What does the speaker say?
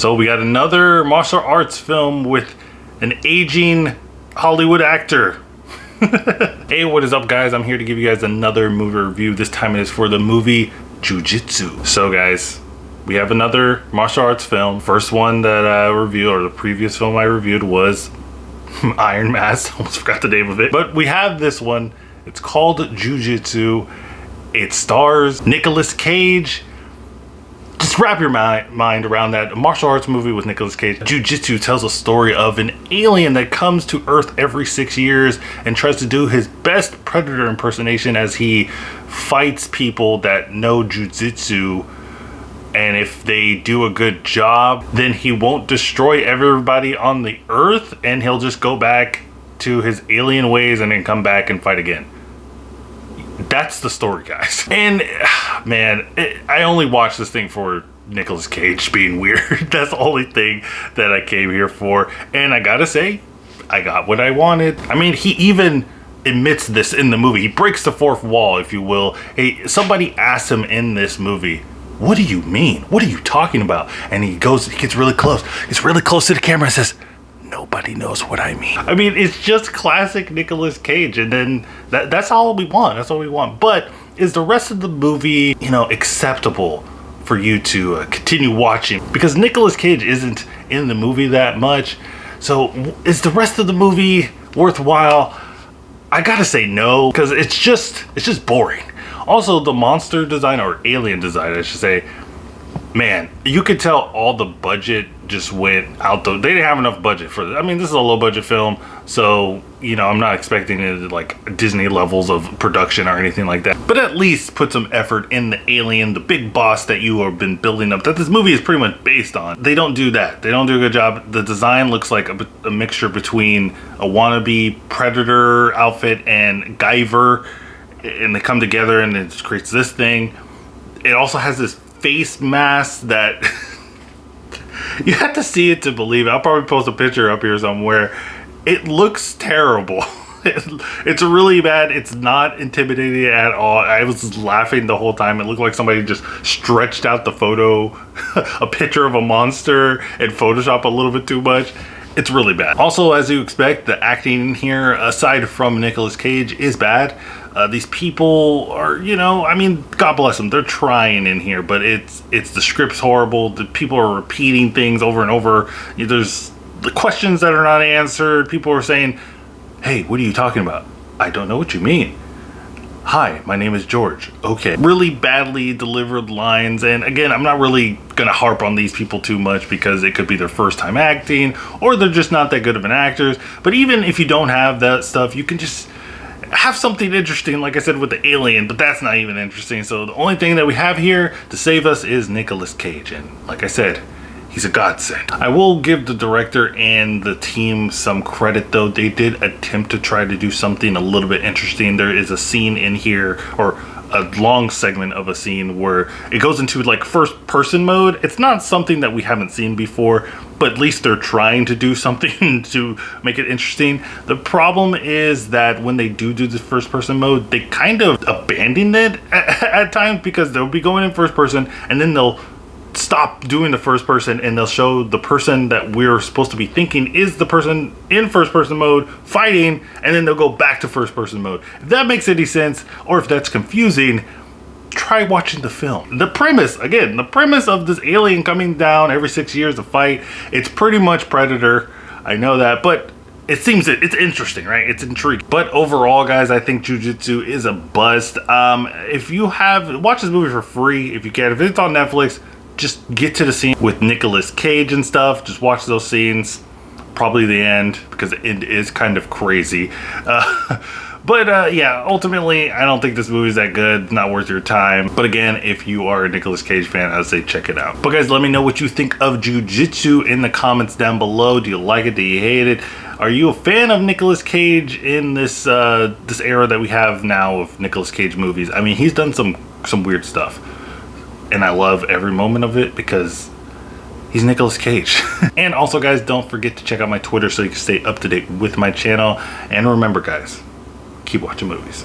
So we got another martial arts film with an aging Hollywood actor. Hey, what is up guys? I'm here to give you guys another movie review. This time it is for the movie Jiu Jitsu. So guys, we have another martial arts film. First one that I reviewed, or the previous film I reviewed, was Iron Mask. Almost forgot the name of it. But we have this one. It's called Jiu Jitsu. It stars Nicolas Cage. Just wrap your mind around that. A martial arts movie with Nicolas Cage. Jiu Jitsu tells a story of an alien that comes to Earth every 6 years and tries to do his best predator impersonation as he fights people that know Jiu Jitsu. And if they do a good job, then he won't destroy everybody on the Earth, and he'll just go back to his alien ways and then come back and fight again. That's the story, guys. And man, I only watched this thing for Nicolas Cage being weird. That's the only thing that I came here for. And I gotta say, I got what I wanted. I mean, he even admits this in the movie. He breaks the fourth wall, if you will. Hey, somebody asked him in this movie, "What do you mean? What are you talking about?" And he gets really close. Gets really close to the camera and says, "Nobody knows what I mean." I mean, it's just classic Nicolas Cage, and then that's all we want. That's all we want. But is the rest of the movie, you know, acceptable for you to continue watching? Because Nicolas Cage isn't in the movie that much. So is the rest of the movie worthwhile? I gotta say no, because it's just boring. Also, the monster design, or alien design, I should say, man, you could tell all the budget just went out. They didn't have enough budget for this. I mean, this is a low budget film, so, you know, I'm not expecting it like Disney levels of production or anything like that. But at least put some effort in the alien, the big boss that you have been building up, that this movie is pretty much based on. They don't do that. They don't do a good job. The design looks like a mixture between a wannabe Predator outfit and Guyver, and they come together and it creates this thing. It also has this face mask that you have to see it to believe it. I'll probably post a picture up here somewhere. It looks terrible. It's really bad. It's not intimidating at all. I was just laughing the whole time. It looked like somebody just stretched out the photo, a picture of a monster, and Photoshop a little bit too much. It's really bad. Also, as you expect, the acting in here, aside from Nicolas Cage, is bad. These people are, you know, I mean, God bless them. They're trying in here, but it's the script's horrible. The people are repeating things over and over. There's the questions that are not answered. People are saying, "Hey, what are you talking about?" "I don't know what you mean." "Hi, my name is George." Okay. Really badly delivered lines. And again, I'm not really gonna harp on these people too much because it could be their first time acting, or they're just not that good of an actors. But even if you don't have that stuff, you can just have something interesting, like I said, with the alien, but that's not even interesting. So the only thing that we have here to save us is Nicolas Cage. And like I said, he's a godsend. I will give the director and the team some credit though. They did attempt to try to do something a little bit interesting. There is a scene in here, or a long segment of a scene, where it goes into like first person mode. It's not something that we haven't seen before, but at least they're trying to do something to make it interesting. The problem is that when they do the first person mode, they kind of abandon it at times, because they'll be going in first person and then they'll stop doing the first person and they'll show the person that we're supposed to be thinking is the person in first person mode fighting, and then they'll go back to first person mode. If that makes any sense, or if that's confusing, try watching the film. The premise, again, the premise of this alien coming down every 6 years to fight, it's pretty much Predator. I know that, but it seems that it's interesting, right? It's intriguing. But overall, guys, I think Jiu Jitsu is a bust. If you watch this movie for free, if you can. If it's on Netflix, just get to the scene with Nicolas Cage and stuff. Just watch those scenes. Probably the end, because it is kind of crazy. But yeah, ultimately, I don't think this movie is that good. Not worth your time. But again, if you are a Nicolas Cage fan, I'd say check it out. But guys, let me know what you think of Jiu Jitsu in the comments down below. Do you like it? Do you hate it? Are you a fan of Nicolas Cage in this this era that we have now of Nicolas Cage movies? I mean, he's done some weird stuff, and I love every moment of it because he's Nicolas Cage. And also, guys, don't forget to check out my Twitter so you can stay up to date with my channel. And remember, guys, keep watching movies.